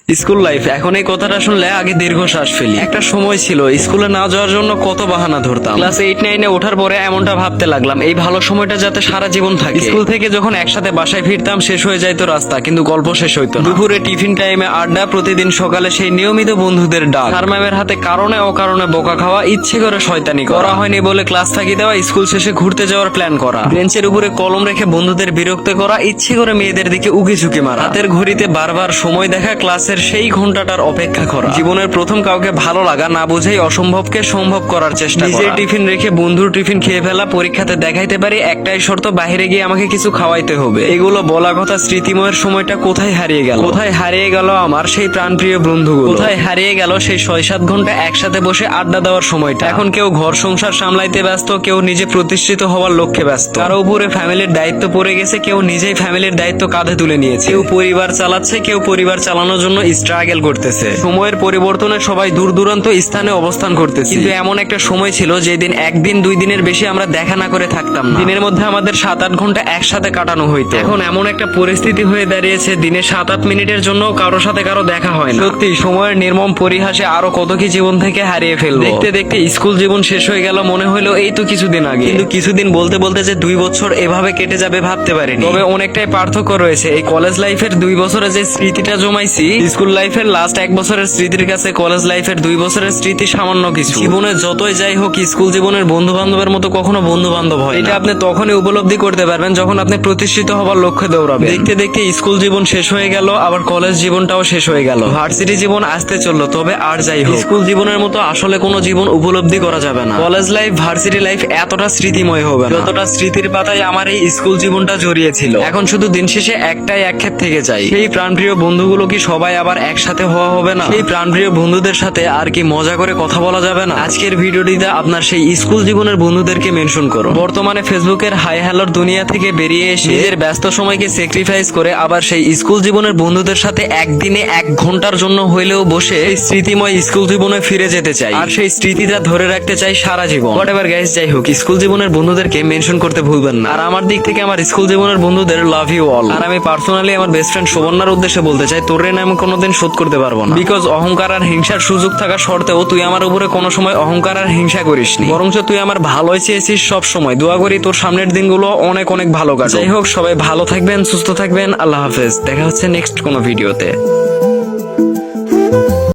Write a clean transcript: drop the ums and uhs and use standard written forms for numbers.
School life, এখন এই কথাটা শুনলে আগে দীর্ঘশ্বাস ফেলি। একটা সময় ছিল স্কুলে না যাওয়ার জন্য কত বাহানা ধরতাম। ক্লাস 8-9-এ ওঠার পরে এমনটা ভাবতে লাগলাম, এই ভালো সময়টা যাতে সারা জীবন থাকে। স্কুল থেকে যখন একসাথে বাসায় ফিরতাম, শেষ হয়ে যাইতো রাস্তা, কিন্তু গল্প শেষ হইতো না। দুপুরে টিফিন টাইমে আড্ডা, প্রতিদিন সকালে সেই নিয়মিত বন্ধুদের ডাক, স্যার ম্যামের হাতে কারণে অকারণে বোকা খাওয়া, ইচ্ছে করে শয়তানি করা হয়নি বলে ক্লাস থাকি দেওয়া, স্কুল শেষে ঘুরতে যাওয়ার প্ল্যান করা, বেঞ্চের উপরে কলম রেখে বন্ধুদের বিরক্ত করা, ইচ্ছে করে মেয়েদের দিকে উকি ঝুঁকি মারা, হাতের ঘড়িতে বারবার সময় দেখা, ক্লাসের সেই ঘন্টাটার অপেক্ষা করা, জীবনের প্রথম কাউকে ভালো লাগা না বুঝেই অসম্ভবকে সম্ভব করার চেষ্টা করা, নিজের টিফিন রেখে বন্ধুর টিফিন খেয়ে ফেলা, পরীক্ষাতে দেখাইতে পারি একটাই শর্ত, বাইরে গিয়ে আমাকে কিছু খাওয়াইতে হবে। এগুলো বলা কথা, স্মৃতিময়ের সময়টা কোথায় হারিয়ে গেল? কোথায় হারিয়ে গেল আমার সেই প্রাণপ্রিয় বন্ধুগুলো? কোথায় হারিয়ে গেল সেই 6-7 ঘন্টা একসাথে বসে আড্ডা দেওয়ার সময়টা? এখন কেউ ঘর সংসার সামলাইতে ব্যস্ত, কেউ নিজে প্রতিষ্ঠিত হওয়ার লক্ষ্যে ব্যস্ত, কারো উপরে ফ্যামিলির দায়িত্ব পড়ে গেছে, কেউ নিজেই ফ্যামিলির দায়িত্ব কাঁধে তুলে নিয়েছে, কেউ পরিবার চালাচ্ছে, কেউ পরিবার চালানোর জন্য স্ট্রাগল করতেছে। সময়ের পরিবর্তনে সবাই দূর দূরান্ত স্থানে অবস্থান করতেছে, কিন্তু এমন একটা সময় ছিল যেদিন 1-2 দিনের বেশি আমরা দেখা না করে থাকতাম না। দিনের মধ্যে আমাদের 7-8 ঘন্টা একসাথে কাটানো হইতো। এখন এমন একটা পরিস্থিতি হয়ে দাঁড়িয়েছে, দিনে 7-8 মিনিটের জন্য কারোর সাথে কারো দেখা হয় না। সত্যি সময়ের নির্মম পরিহাসে আরো কত কি জীবন থেকে হারিয়ে ফেলবো। দেখতে দেখতে স্কুল জীবন শেষ হয়ে গেল, মনে হলো এই তো কিছুদিন আগে, কিন্তু কিছুদিন বলতে বলতে যে 2 বছর এভাবে কেটে যাবে ভাবতে পারিনি। তবে অনেকটাই পার্থক্য রয়েছে। এই কলেজ লাইফের 2 বছরে যে স্মৃতিটা জমাইছি, স্কুল লাইফের লাস্ট 1 বছরের স্মৃতির কাছে কলেজ লাইফের 2 বছরের স্মৃতি সামান্য কিছু। জীবনে যতই যাই হোক, স্কুল জীবনের বন্ধু বান্ধবের মতো কখনো বন্ধু বান্ধব হয় না। এটা আপনি তখনই উপলব্ধি করতে পারবেন যখন আপনি প্রতিষ্ঠিত হবার লক্ষ্যে দৌড়াবেন। দেখতে দেখতে স্কুল জীবন শেষ হয়ে গেল, আবার কলেজ জীবনটাও শেষ হয়ে গেল, ভার্সিটি জীবন আসতে চললো। তবে আর যাই হোক, স্কুল জীবনের মতো আসলে কোনো জীবন উপলব্ধি করা যাবে না। কলেজ লাইফ, ভার্সিটি লাইফ এতটা স্মৃতিময় হবে না যতটা স্মৃতির পাতায় আমার এই স্কুল জীবনটা জড়িয়েছিল। এখন শুধু দিন শেষে একটাই আক্ষেপ থেকে যায়, সেই প্রাণপ্রিয় বন্ধুগুলো কি সবাই আবার একসাথে হওয়া হবে না? সেই প্রাণপ্রিয় বন্ধুদের সাথে আর কি মজা করে কথা বলা যাবে না? আজকের ভিডিওটিতে আপনার সেই স্কুল জীবনের বন্ধুদেরকে মেনশন করো। বর্তমানে ফেসবুকের হাই হ্যালোর দুনিয়া থেকে বেরিয়ে এসে নিজের ব্যস্ত সময়কে স্যাক্রিফাইস করে আবার সেই স্কুল জীবনের বন্ধুদের সাথে একদিনে 1 ঘন্টার জন্য হইলেও বসে এই স্মৃতিময় স্কুল জীবনে ফিরে যেতে চাই, আর সেই স্মৃতিটা ধরে রাখতে চাই সারা জীবন। হোয়াটএভার গাইস, যাই হোক, স্কুল জীবনের বন্ধুদেরকে মেনশন করতে ভুলবেন না। আর আমার দিক থেকে আমার স্কুল জীবনের বন্ধুদের লাভ ইউ অল। আর আমি পার্সোনালি আমার বেস্ট ফ্রেন্ড সুবর্ণার উদ্দেশ্যে বলতে চাই, তোর ঋণ আমি কোনোদিন শোধ করতে পারবো না। বিকজ অহংকার আর হিংসার সুযোগ থাকা সত্ত্বেও তুই আমার উপরে কোনো সময় অহংকার আর হিংসা করিসনি, বরঞ্চ তুই আমার ভালোই চেয়েছিস সব সময়। দোয়া করি তোর সামনের দিনগুলো অনেক অনেক ভালো কাটুক। যাই হোক, সবাই ভালো থাকবেন, সুস্থ থাকবেন। আল্লাহ হাফেজ। দেখা হচ্ছে নেক্সট কোনো ভিডিওতে।